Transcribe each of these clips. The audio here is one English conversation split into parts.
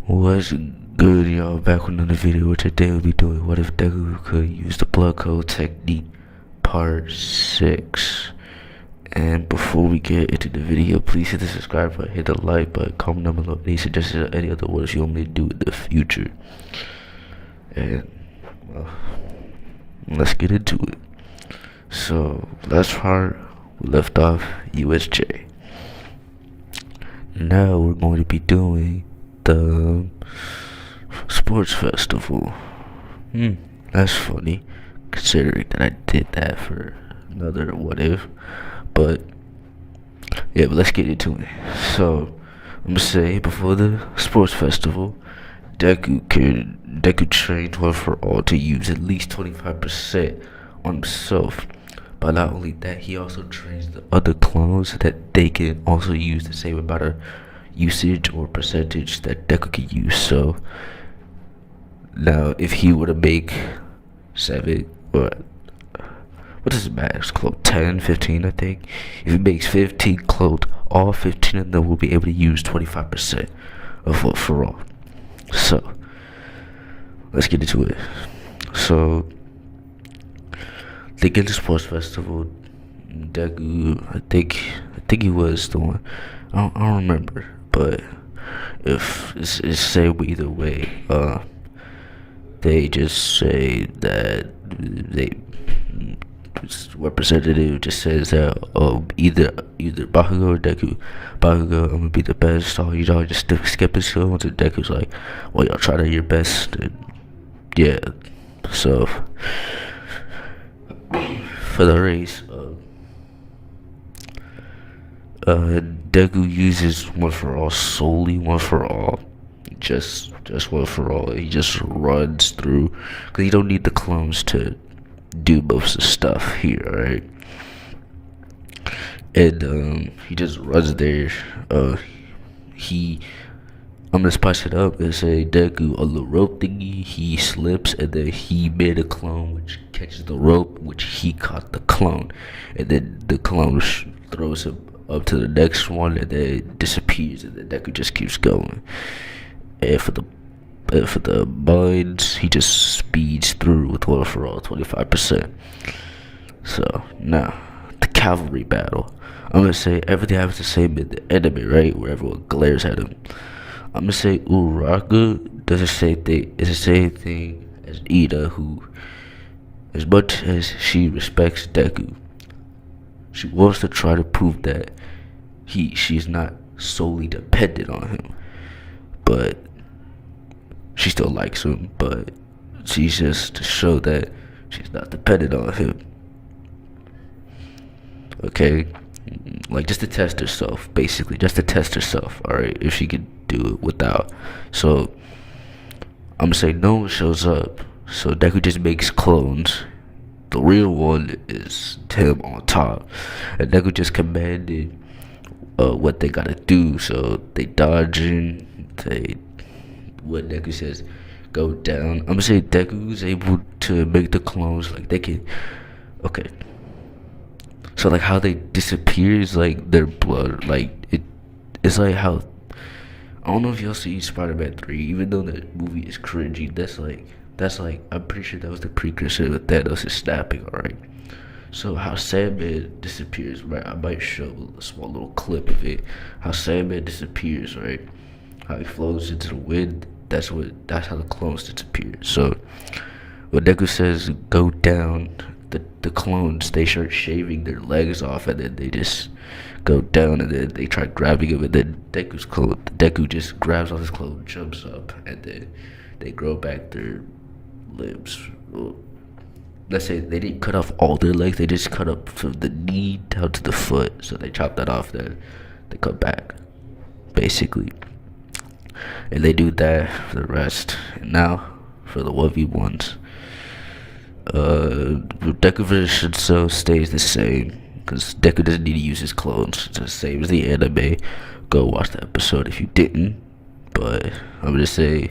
What's good, y'all? Back with another video. What today we'll be doing? What if Deku could use the blood code technique, part 6. And before we get into the video, please hit the subscribe button, hit the like button, comment down below any suggestions or any other what if you want me to do in the future. And well, let's get into it. So last part we left off USJ. Now we're going to be doing the sports festival. That's funny, considering that I did that for another what if. But yeah, but let's get into it. So I'm gonna say before the sports festival, Deku trained one for all to use at least 25% on himself. But not only that, he also trains the other clones that they can also use the same amount of usage or percentage that Deku can use. So now if he were to make 7 or what is his max clone, 10, 15 I think, if he makes 15 clones, all 15 of them will be able to use 25% of what for all. So let's get into it. So they get the sports festival. Deku, I think he was the one. I don't remember, but if it's same either way, they just say that representative just says that either Bakugo or Deku. Bakugo, I'm gonna be the best. All y'all just skipping stones, and Deku's like, well, y'all try to your best. And yeah, so for the race, Deku uses one for all, solely one for all, just one for all. He just runs through because you don't need the clones to do most of the stuff here, right? And he just runs there. I'm gonna spice it up and say Deku on the rope thingy, he slips and then he made a clone which catches the rope, which he caught the clone, and then the clone throws him up to the next one and then disappears, and then Deku just keeps going. And for the mines, he just speeds through with one for all, 25%. So now the cavalry battle. I'm gonna say everything happens the same in the enemy, right? Where everyone glares at him. I'm gonna say Uraka does the same thing. It's the same thing as Ida, who, as much as she respects Deku, she wants to try to prove that she's not solely dependent on him. But she still likes him, but she's just to show that she's not dependent on him. Okay? Like, just to test herself, basically. Just to test herself, alright? If she could do it without. So, I'm gonna say no one shows up. So, Deku just makes clones. The real one is him on top. And Deku just commanded what they gotta do. So, they dodging. What Deku says, go down. I'm gonna say Deku's able to make the clones, like, they can. Okay. So, like, how they disappear is like their blood. Like, it's like how, I don't know if y'all see Spider-Man 3, even though the movie is cringy, that's like, I'm pretty sure that was the precursor of Thanos is snapping, alright? So, how Sandman disappears, right? I might show a small little clip of it. How Sandman disappears, right? How he flows into the wind, that's how the clones disappear. So, when Deku says, go down, the clones, they start shaving their legs off, and then they just go down, and then they try grabbing him, and then Deku just grabs on his clone, jumps up, and then they grow back their limbs. Well, let's say they didn't cut off all their legs, they just cut up from the knee down to the foot, so they chop that off, then they cut back, basically. And they do that for the rest. And now for the 1v1s. Deku version so stays the same, because Deku doesn't need to use his clones. It's the same as the anime. Go watch the episode if you didn't. But I'm gonna say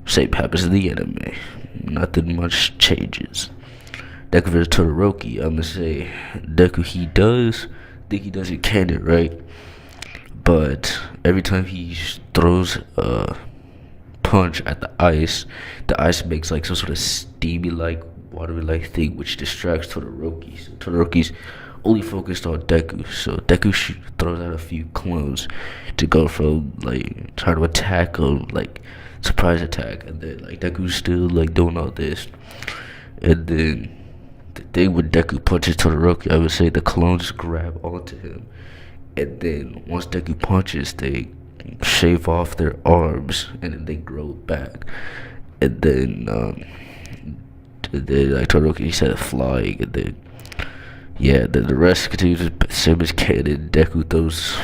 same happens in the anime. Nothing much changes. Deku versus Todoroki, I'm gonna say Deku, he does think he does it canon, right? But every time he throws punch at the ice makes like some sort of steamy like watery like thing which distracts Todoroki. So Todoroki's only focused on Deku. So Deku throws out a few clones to go from like trying to attack him, like surprise attack, and then like Deku's still like doing all this, and then the thing when Deku punches Todoroki, I would say the clones grab onto him, and then once Deku punches, they shave off their arms and then they grow back, and then like Todoroki started flying, and then yeah, then the rest continues same as canon. Deku throws.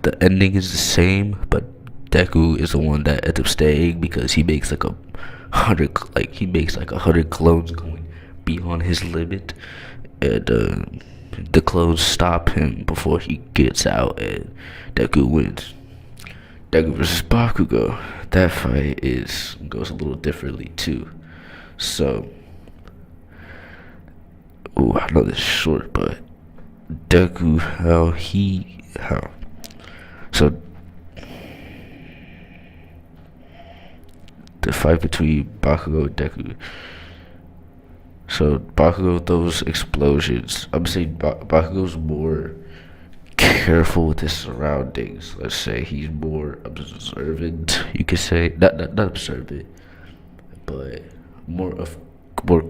The ending is the same, but Deku is the one that ends up staying because he makes like 100 clones going beyond his limit, and the clones stop him before he gets out, and Deku wins. Deku versus Bakugo. That fight goes a little differently too. So, I know this is short, but Deku, so the fight between Bakugo and Deku. So Bakugo throws explosions. I'm saying Bakugo's more careful with his surroundings. Let's say he's more observant. You could say not observant, but more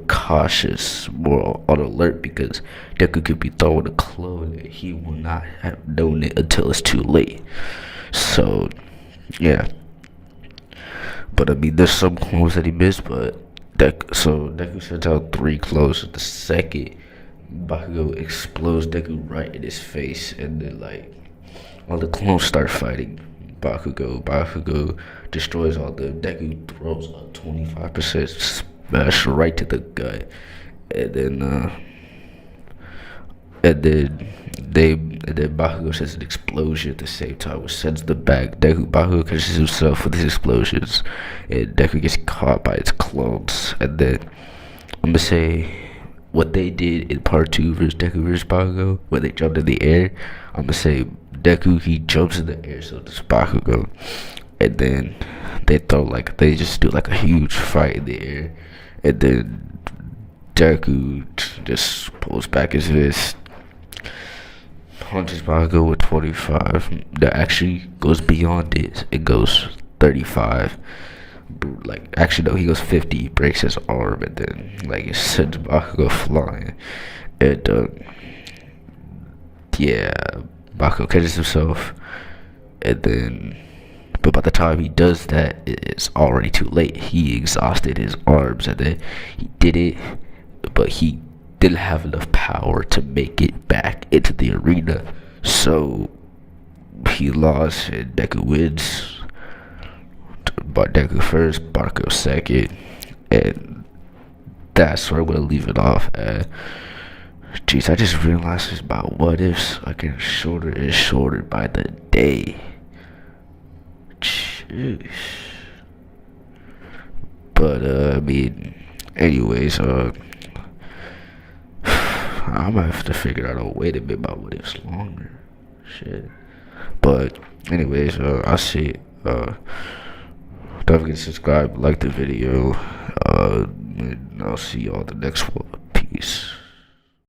cautious, more on alert, because Deku could be throwing a clone and he will not have known it until it's too late. So yeah, but I mean there's some clones that he missed, but Deku sends out 3 clones. The second Bakugo explodes Deku right in his face, and then like all the clones start fighting Bakugo destroys all the Deku throws a 25% smash right to the gut, and then Bakugo sends an explosion at the same time, which sends them back. Bakugo catches himself with his explosions, and Deku gets caught by its clones. And then I'm gonna say what they did in part 2 versus Deku versus Bakugo, when they jumped in the air. I'm gonna say Deku, he jumps in the air, so does Bakugo, and then they just do like a huge fight in the air, and then Deku just pulls back his fist, punches Bakugo with 25. That actually goes beyond it. It goes 35. Like, actually, no, he goes 50, breaks his arm, and then, like, it sends Bakugo flying. And, yeah, Bakugo catches himself, and then, but by the time he does that, it's already too late. He exhausted his arms, and then he did it, but he didn't have enough power to make it back into the arena, so he lost, and Deku wins. But Deku first, Bakugo second, and that's where I'm gonna leave it off at. Jeez, I just realized this about what ifs are getting shorter and shorter by the day. Jeez. But I mean, anyways, I might have to figure out a way to make my what ifs longer. Shit. But anyways, I'll see. Don't forget to subscribe, like the video, and I'll see y'all the next one. Peace.